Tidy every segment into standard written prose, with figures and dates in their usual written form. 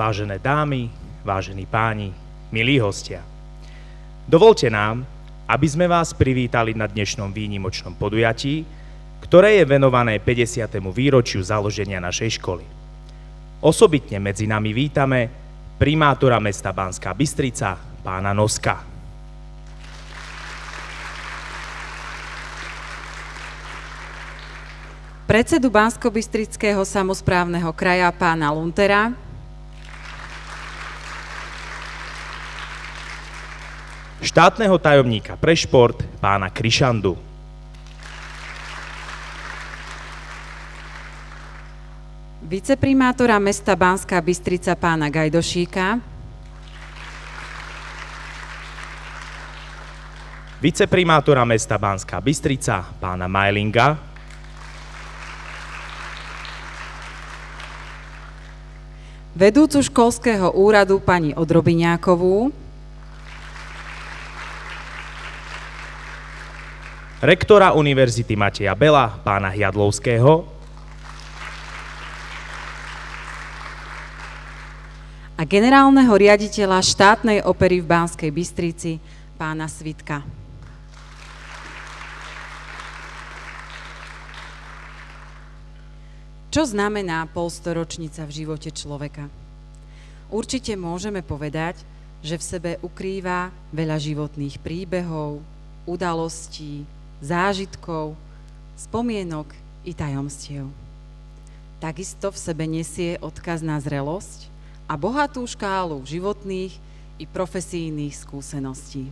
vážené dámy, vážení páni, milí hostia. Dovolte nám, aby sme vás privítali na dnešnom výnimočnom podujatí, ktoré je venované 50. výročiu založenia našej školy. Osobitne medzi nami vítame primátora mesta Banská Bystrica, pána Noska. Predsedu Banskobystrického samosprávneho kraja pána Luntera, štátneho tajomníka pre šport pána Krišandu, viceprimátora mesta Banská Bystrica pána Gajdošíka, viceprimátora mesta Banská Bystrica pána Majlinga, vedúcu školského úradu pani Odrobiňákovú, rektora Univerzity Mateja Bela pána Hiadlovského a generálneho riaditeľa štátnej opery v Banskej Bystrici pána Svitka. Čo znamená polstoročnica v živote človeka? Určite môžeme povedať, že v sebe ukrýva veľa životných príbehov, udalostí, zážitkov, spomienok i tajomstiev. Takisto v sebe nesie odkaz na zrelosť a bohatú škálu životných i profesijných skúseností.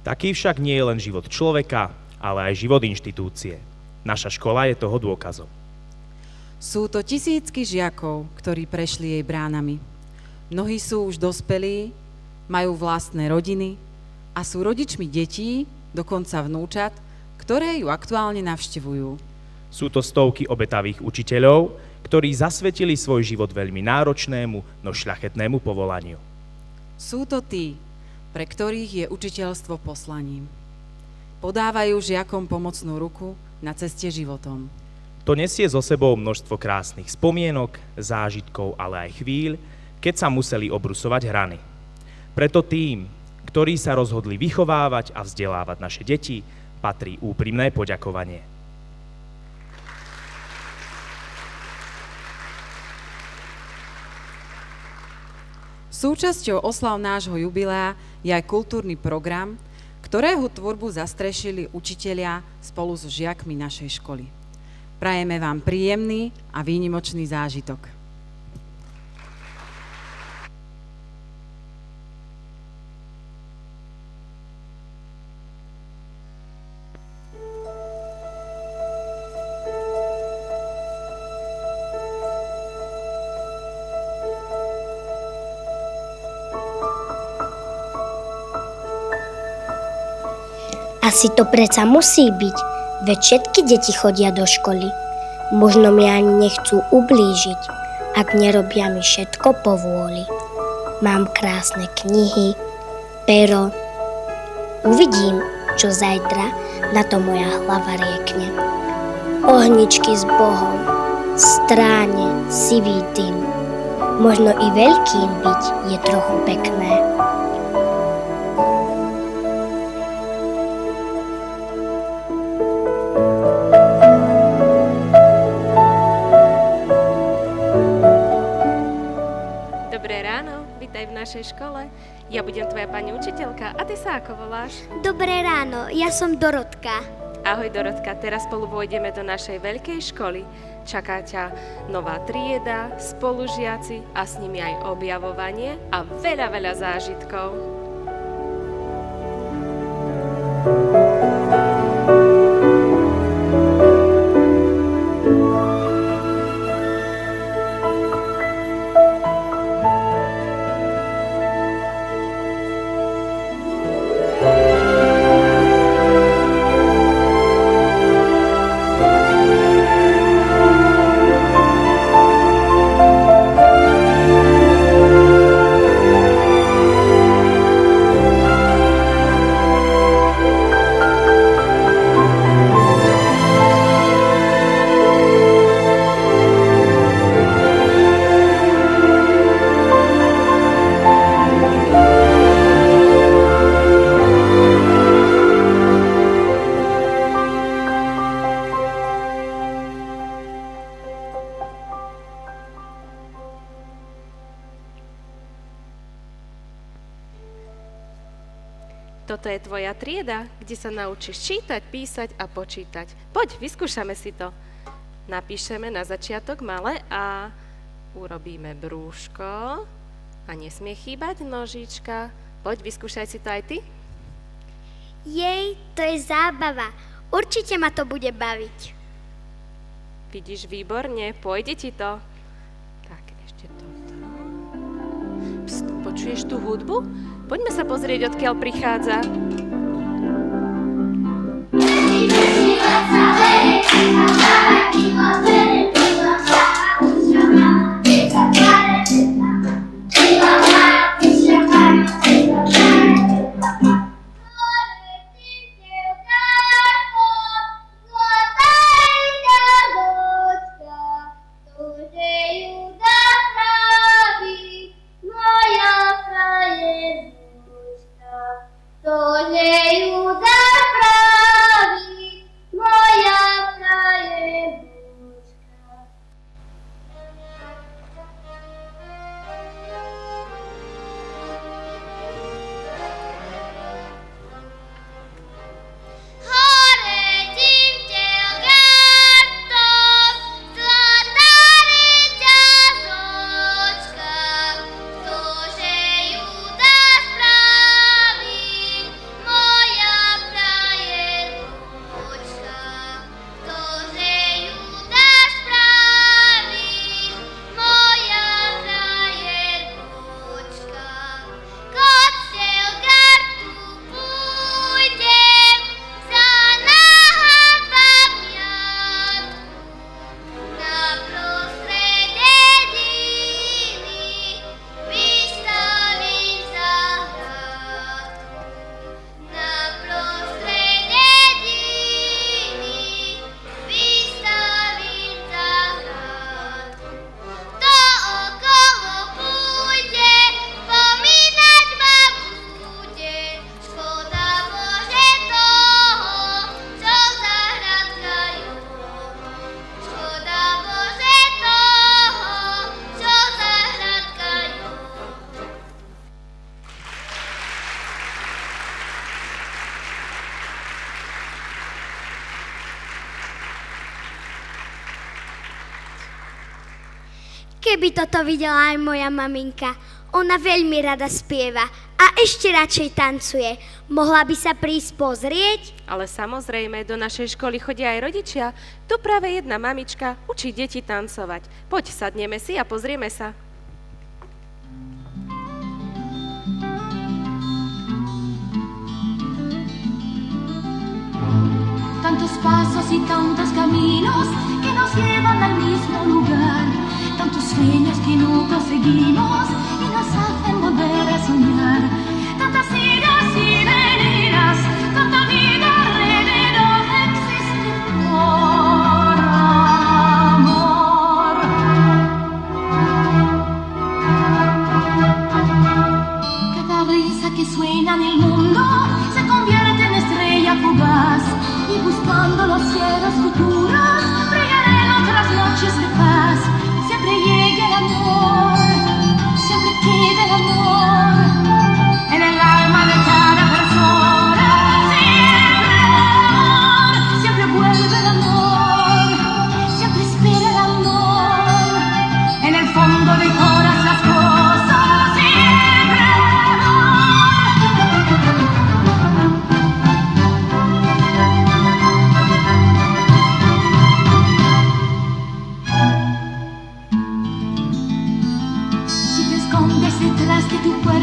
Taký však nie je len život človeka, ale aj život inštitúcie. Naša škola je toho dôkazom. Sú to tisícky žiakov, ktorí prešli jej bránami. Mnohí sú už dospelí, majú vlastné rodiny a sú rodičmi detí, dokonca vnúčat, ktoré ju aktuálne navštevujú. Sú to stovky obetavých učiteľov, ktorí zasvetili svoj život veľmi náročnému, no šľachetnému povolaniu. Sú to tí, pre ktorých je učiteľstvo poslaním. Podávajú žiakom pomocnú ruku na ceste životom. To nesie so sebou množstvo krásnych spomienok, zážitkov, ale aj chvíľ, keď sa museli obrusovať hrany. Preto tým, ktorí sa rozhodli vychovávať a vzdelávať naše deti, patrí úprimné poďakovanie. Súčasťou oslav nášho jubilea je aj kultúrny program, ktorého tvorbu zastrešili učitelia spolu so žiakmi našej školy. Prajeme vám príjemný a výnimočný zážitok. Asi to predsa musí byť, veď všetky deti chodia do školy. Možno mi ani nechcú ublížiť, ak nerobia mi všetko po vôli. Mám krásne knihy, pero. Uvidím, čo zajtra na to moja hlava riekne. Ohničky s Bohom, stráne, sivý dym. Možno i veľkým byť je trochu pekné. V našej škole. Ja budem tvoja pani učiteľka a ty sa ako voláš? Dobré ráno, ja som Dorotka. Ahoj Dorotka, teraz spolu pôjdeme do našej veľkej školy. Čaká ťa nová trieda, spolužiaci a s nimi aj objavovanie a veľa, veľa zážitkov. Toto je tvoja trieda, kde sa naučíš čítať, písať a počítať. Poď, vyskúšame si to. Napíšeme na začiatok malé A, urobíme brúško a nesmie chýbať nožička. Poď, vyskúšaj si to aj ty. Jej, to je zábava. Určite ma to bude baviť. Vidíš, výborne, pôjde ti to. Tak, ešte toto. Pst, počuješ tú hudbu? Poďme sa pozrieť, odkiaľ prichádza. Keby toto videla aj moja maminka, ona veľmi rada spieva a ešte radšej tancuje. Mohla by sa prísť pozrieť? Ale samozrejme, do našej školy chodia aj rodičia. Tu práve jedna mamička učí deti tancovať. Poď, sadneme si a pozrieme sa. Tantos pasos y tantos caminos que nos llevan al mismo lugar. Tantos sueños que no conseguimos y nos hacen volver a soñar. Tantas idas y venidas, tanta vida alrededor existe por amor. Cada brisa que suena en el mundo se convierte en estrella fugaz y buscando los cielos futuros brillaré en otras noches de paz. Siempre llega el amor, siempre queda el amor en el alma de cada persona. Siempre vuelve el amor, siempre espera el amor en el fondo de todas las cosas. Siempre detrás de tu cuerpo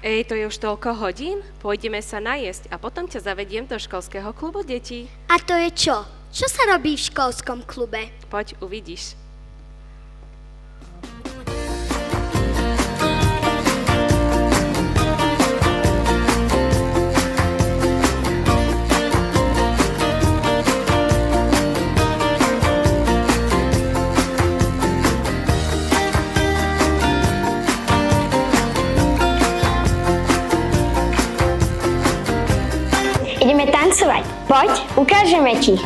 Ej, to je už toľko hodín? Pôjdeme sa najesť a potom ťa zavediem do školského klubu detí. A to je čo? Čo sa robí v školskom klube? Poď, uvidíš. Ideme tancovať. Poď, ukážeme ti.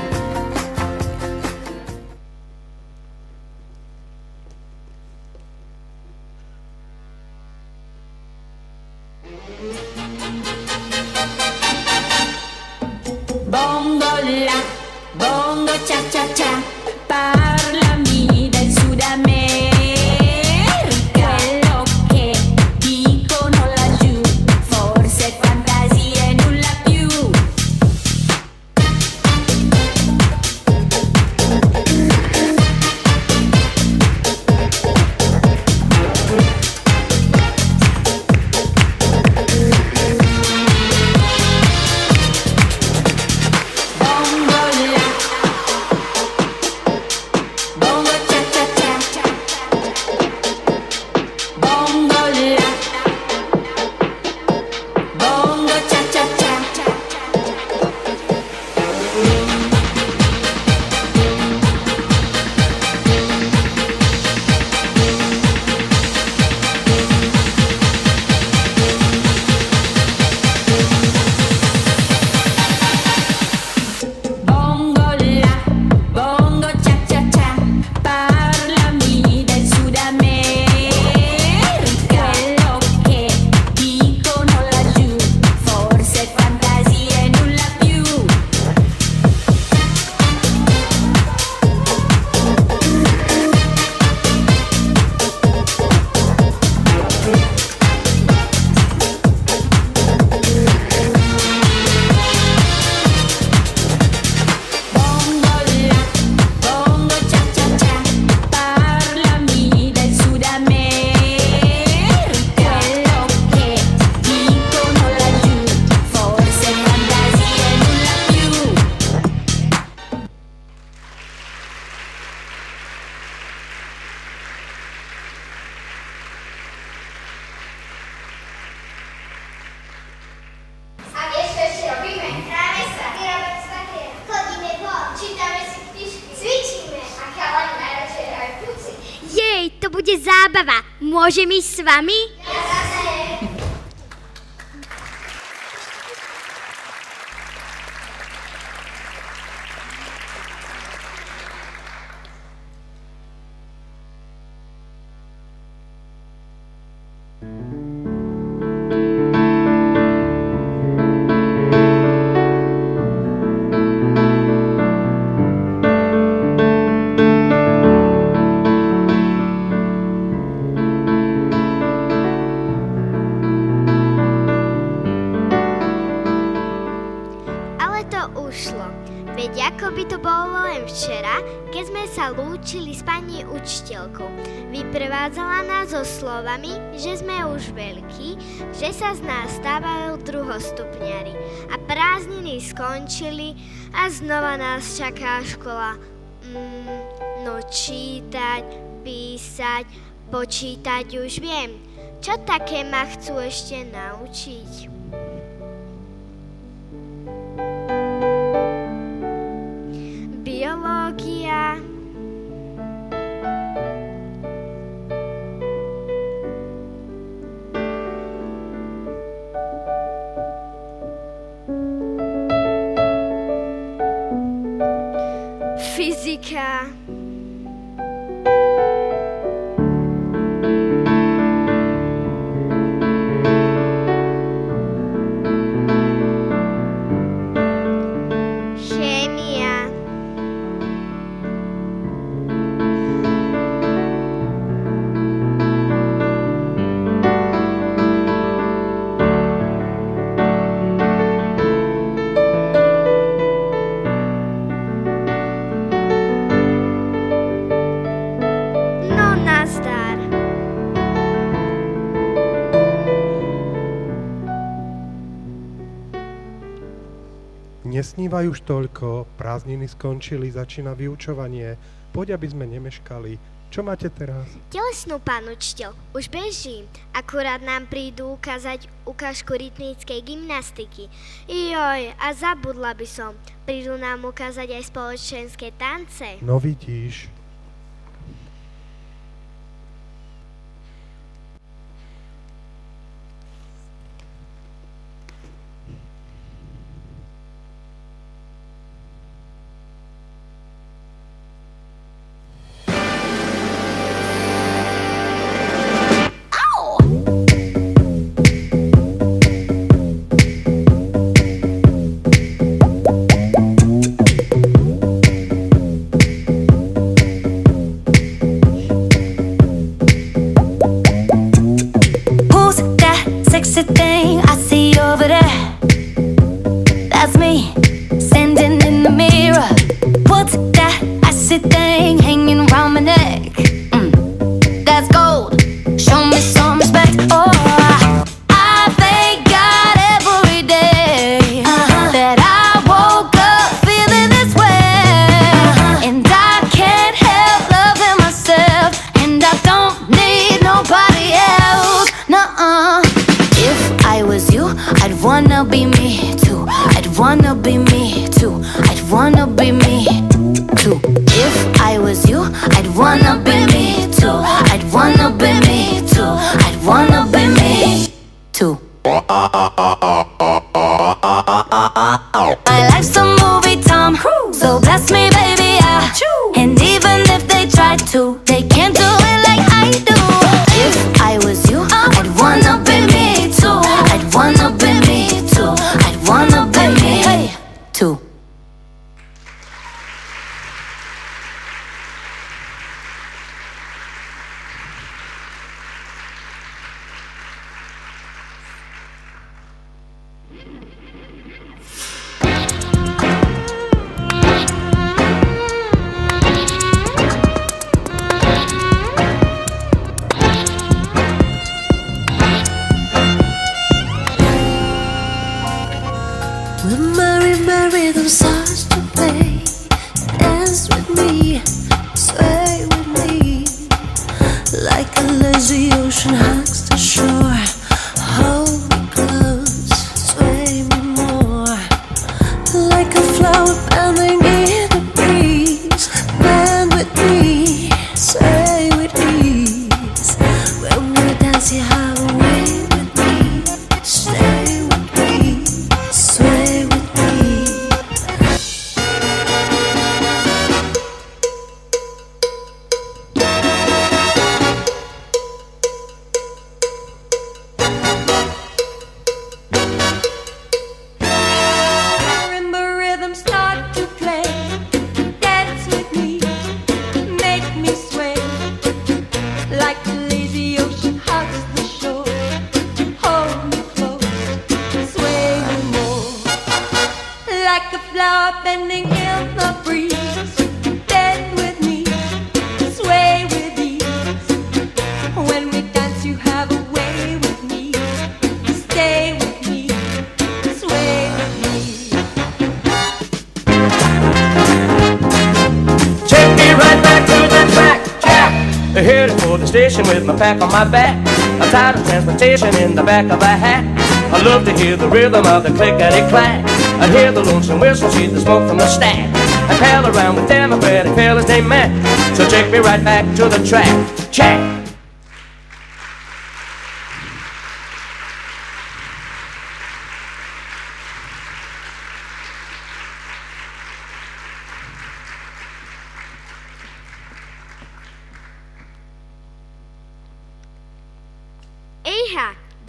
Bongo la, bongo cha cha cha, parlami del Sud America. Quello che dicono laggiù, forse fantasie nulla più. Bongo la, bongo cha cha cha, bongo la, bongo cha cha cha. Bongo la, bongo cha cha cha, parlami del Sud America. Quello che dicono laggiù, forse fantasie nulla più. Bongo la, bongo cha cha cha, parlami del Sud America. Quello che dicono laggiù, forse fantasie nulla più. A vieš, čo ešte robíme? Hráme sa, vyrábame stakie, chodíme von, čítame si knižky, cvičíme a chalani najradšej hrajú puci. Jej, to bude zábava. Môžem ísť s vami? Ale to ušlo. Veď ako by to bolo len včera, keď sme sa lúčili s pani učiteľkou. Vyprevádzala nás so slovami, že sme už veľkí, že sa z nás stávajú druhostupňari. A prázdniny skončili a znova nás čaká škola. No čítať, písať, počítať už viem. Čo také ma chcú ešte naučiť? Biológia. Fyzika. Chémia. Nesnívaj už toľko, prázdniny skončili, začína vyučovanie. Poď, aby sme nemeškali. Čo máte teraz? Telesnú, pán učiteľ, už bežím. Akurát nám prídu ukázať ukážku rytmickej gymnastiky. Joj, a zabudla by som. Prídu nám ukázať aj spoločenské tance. No vidíš. With my pack on my back, a tired of transportation in the back of a hat. I love to hear the rhythm of the clickety-clack. I hear the lonesome whistle, see the smoke from the stack. I pal around with Democratic fellas named Matt, so take me right back to the track. Check!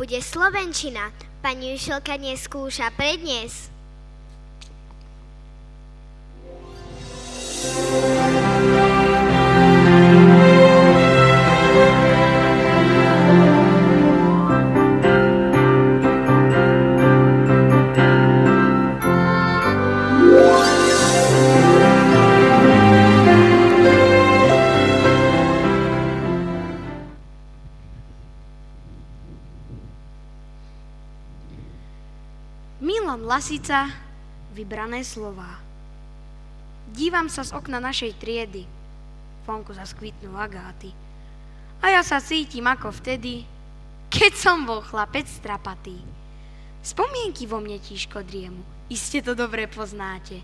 Bude slovenčina. Pani učiteľka neskúša predniesť. Lasica, vybrané slová. Dívam sa z okna našej triedy. Vonku zaskvitnú agáty. A ja sa cítim ako vtedy, keď som bol chlapec strapatý. Spomienky vo mne tížko driemu. Iste to dobre poznáte.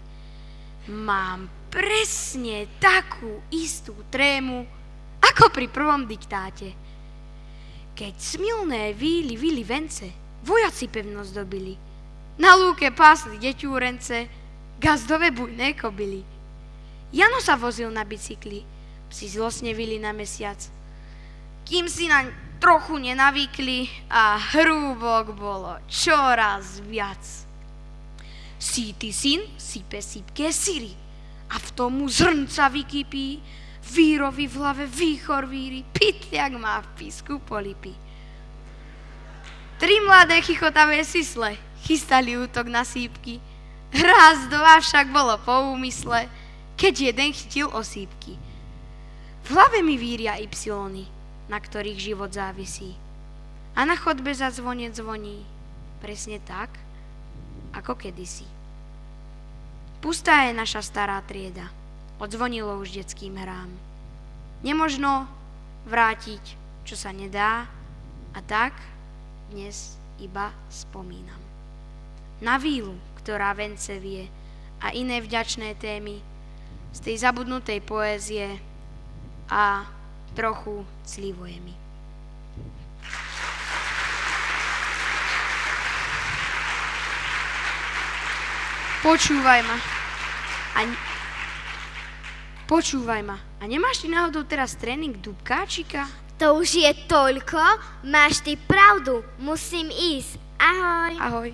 Mám presne takú istú trému, ako pri prvom diktáte. Keď smilné vili vence, vojaci pevnosť dobili. Na lúke pásli deťúrence, gazdové bujné kobily. Jano sa vozil na bicykli, psi zlosne vili na mesiac. Kým si naň trochu nenavykli a hrúbok bolo čoraz viac. Síty syn sype sypké syry a v tomu zrnca vykypí, vírovi v hlave výchor víry, pytliak má v písku polipy. 3 mladé chichotavé sisle chystali útok na sípky, raz 2 však bolo po úmysle, keď jeden chytil osýpky. V hlave mi víria ypsilony, na ktorých život závisí. A na chodbe zazvonec zvoní, presne tak, ako kedysi. Pustá je naša stará trieda, odzvonilo už detským hrám. Nemožno vrátiť, čo sa nedá, a tak dnes iba spomínam. Na vílu, ktorá vence vie, a iné vďačné témy z tej zabudnutej poézie a trochu clivuje mi. Počúvaj ma. A nemáš ty náhodou teraz tréning dubkáčika? To už je toľko? Máš ty pravdu. Musím ísť. Ahoj. Ahoj.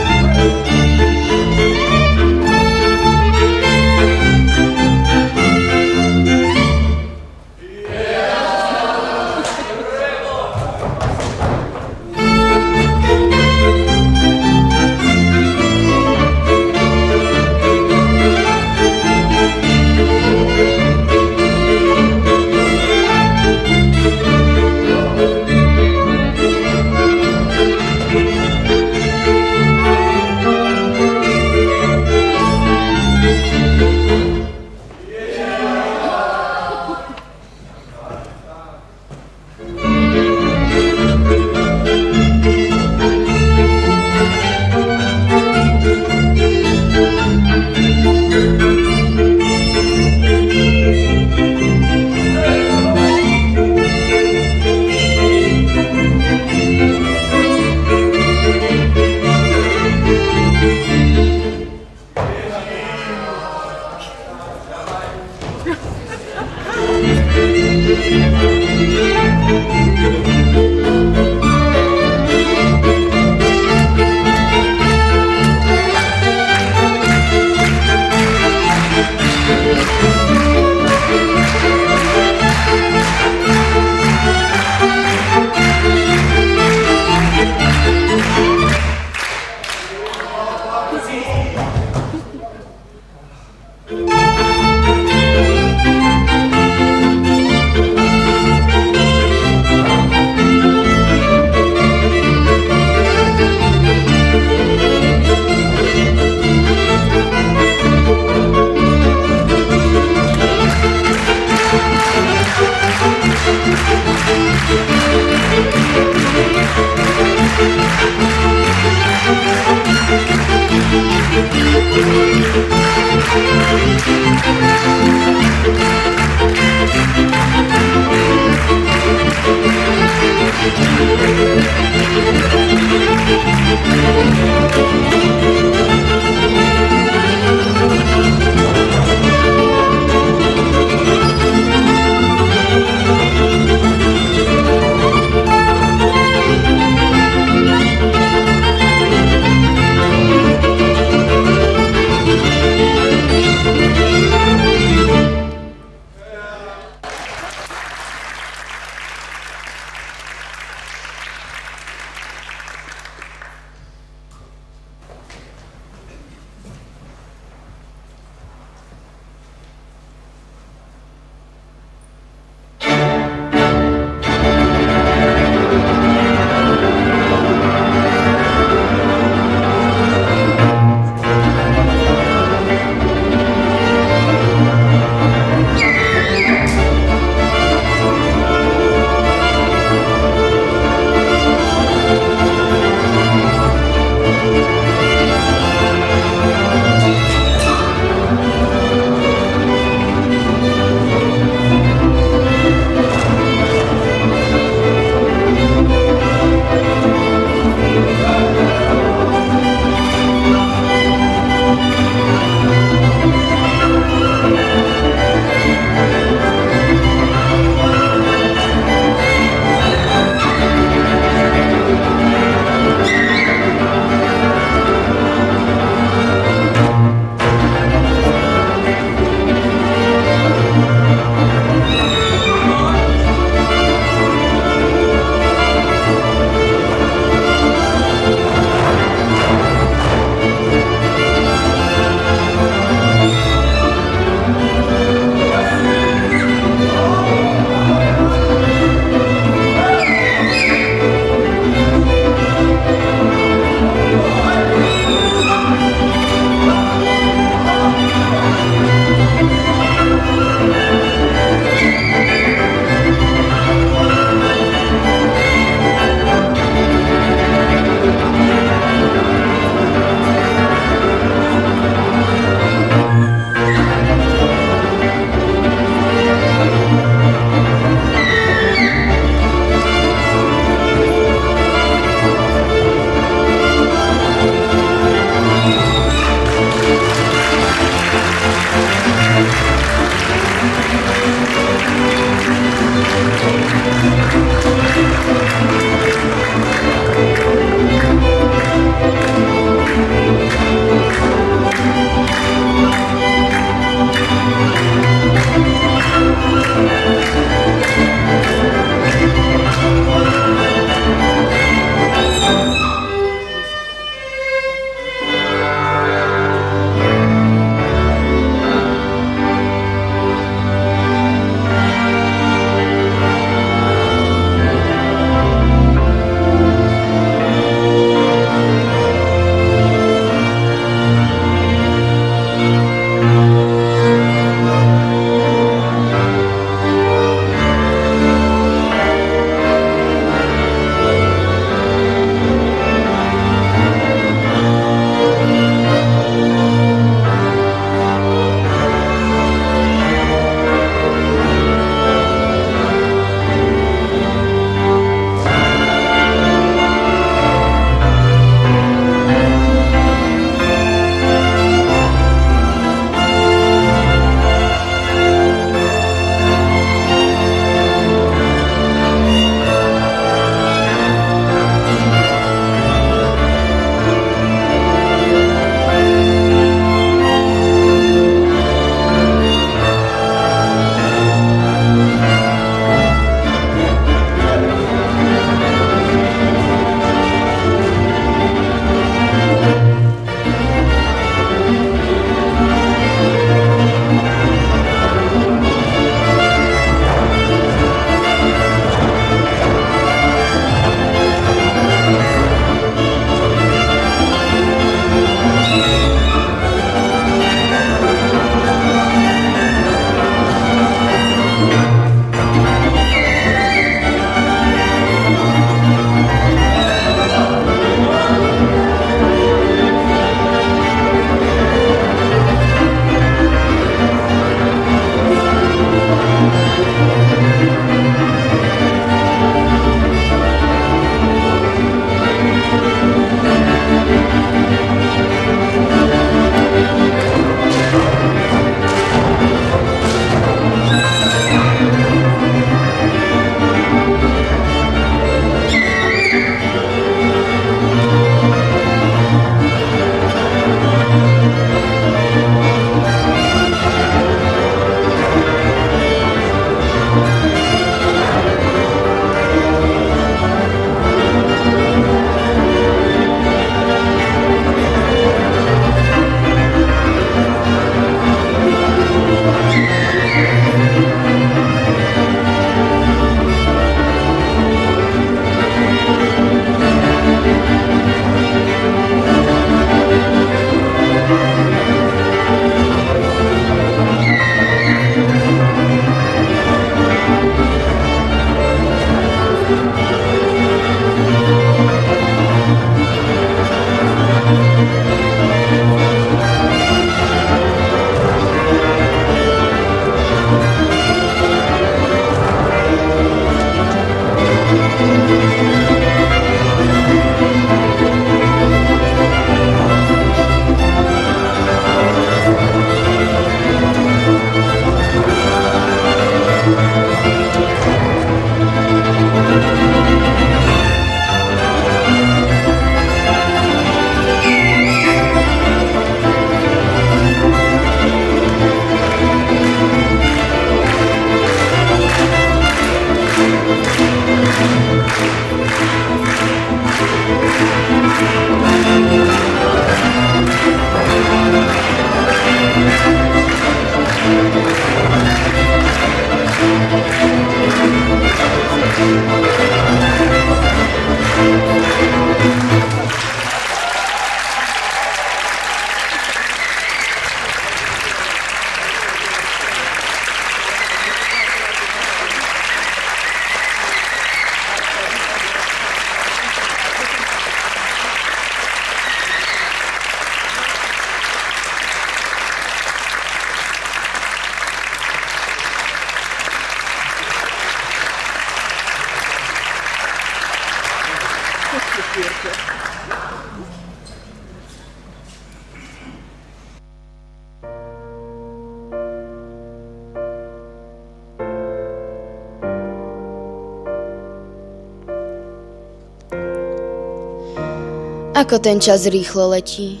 Ako ten čas rýchlo letí.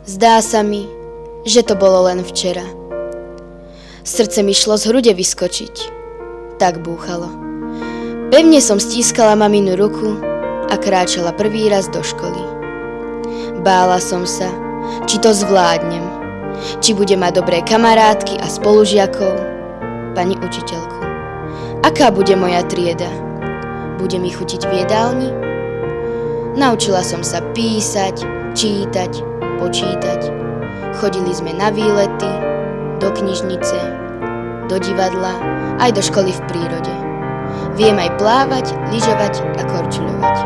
Zdá sa mi, že to bolo len včera. Srdce mi šlo z hrude vyskočiť. Tak búchalo. Pevne som stískala maminu ruku a kráčala prvý raz do školy. Bála som sa, či to zvládnem, či budem mať dobré kamarátky a spolužiakov, pani učiteľku. Aká bude moja trieda? Bude mi chutiť v jedálni? Naučila som sa písať, čítať, počítať. Chodili sme na výlety, do knižnice, do divadla, aj do školy v prírode. Viem aj plávať, lyžovať a korčuľovať.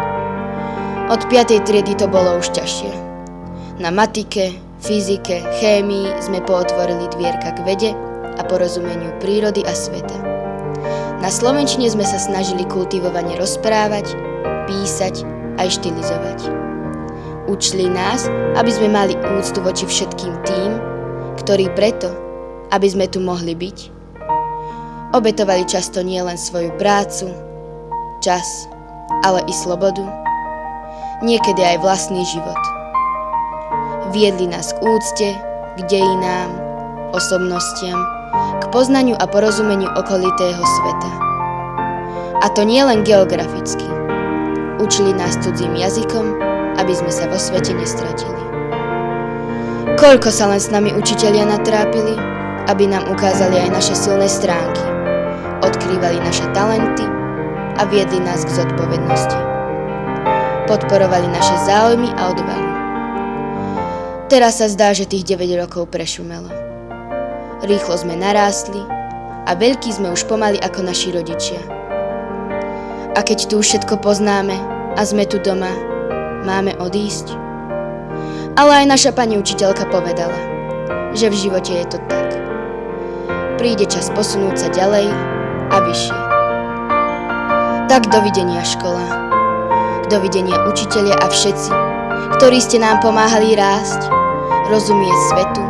Od 5. triedy to bolo už ťažšie. Na matike, fyzike, chémii sme pootvorili dvierka k vede a porozumeniu prírody a sveta. Na slovenčine sme sa snažili kultivovane rozprávať, písať aj štilizovať. Učili nás, aby sme mali úctu voči všetkým tým, ktorí preto, aby sme tu mohli byť, obetovali často nielen svoju prácu, čas, ale i slobodu, niekedy aj vlastný život. Viedli nás k úcte, k dejinám, osobnostiam, k poznaniu a porozumeniu okolitého sveta. A to nie len geograficky. Učili nás cudzím jazykom, aby sme sa vo svete nestratili. Koľko sa len s nami učitelia natrápili, aby nám ukázali aj naše silné stránky, odkrývali naše talenty a viedli nás k zodpovednosti. Podporovali naše záujmy a odvahu. Teraz sa zdá, že tých 9 rokov prešumelo. Rýchlo sme narástli a veľkí sme už pomaly ako naši rodičia. A keď tu všetko poznáme a sme tu doma, máme odísť? Ale aj naša pani učiteľka povedala, že v živote je to tak. Príde čas posunúť sa ďalej a vyššie. Tak dovidenia škola, dovidenia učitelia a všetci, ktorí ste nám pomáhali rásť, rozumieť svetu,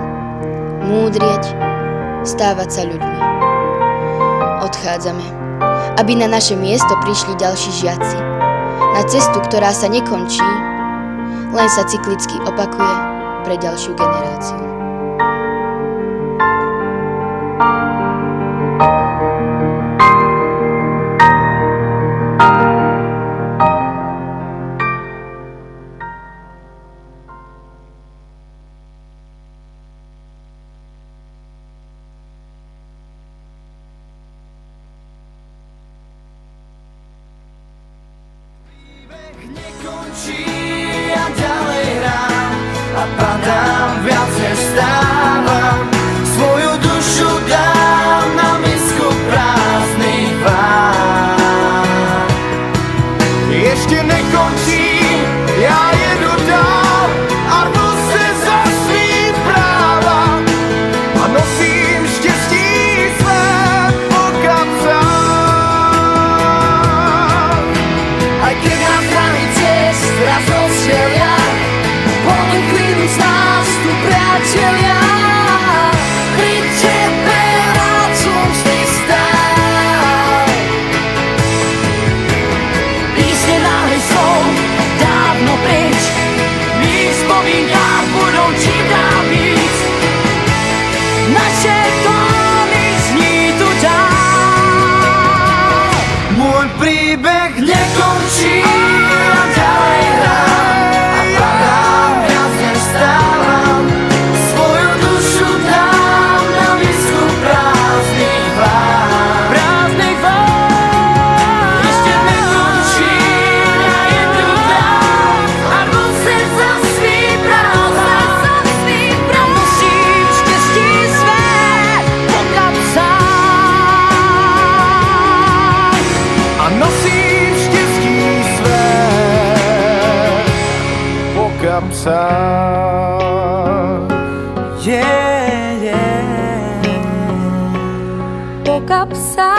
múdrieť, stávať sa ľuďmi. Odchádzame, aby na naše miesto prišli ďalší žiaci, na cestu, ktorá sa nekončí, len sa cyklicky opakuje pre ďalšiu generáciu. Nekončí, ja ďalej hrám a padám viac než príbeh nekončí a ďalej hrám a padám, viac než stávam. Svoju dušu dám na misku prázdnych vlád. Prázdnych vlád. Ešte nekončí a je tu dám a musím sa svým prázdam. A musím štěstí své po kapsách. A nosím štěstí své po kapsách. Po kapsách.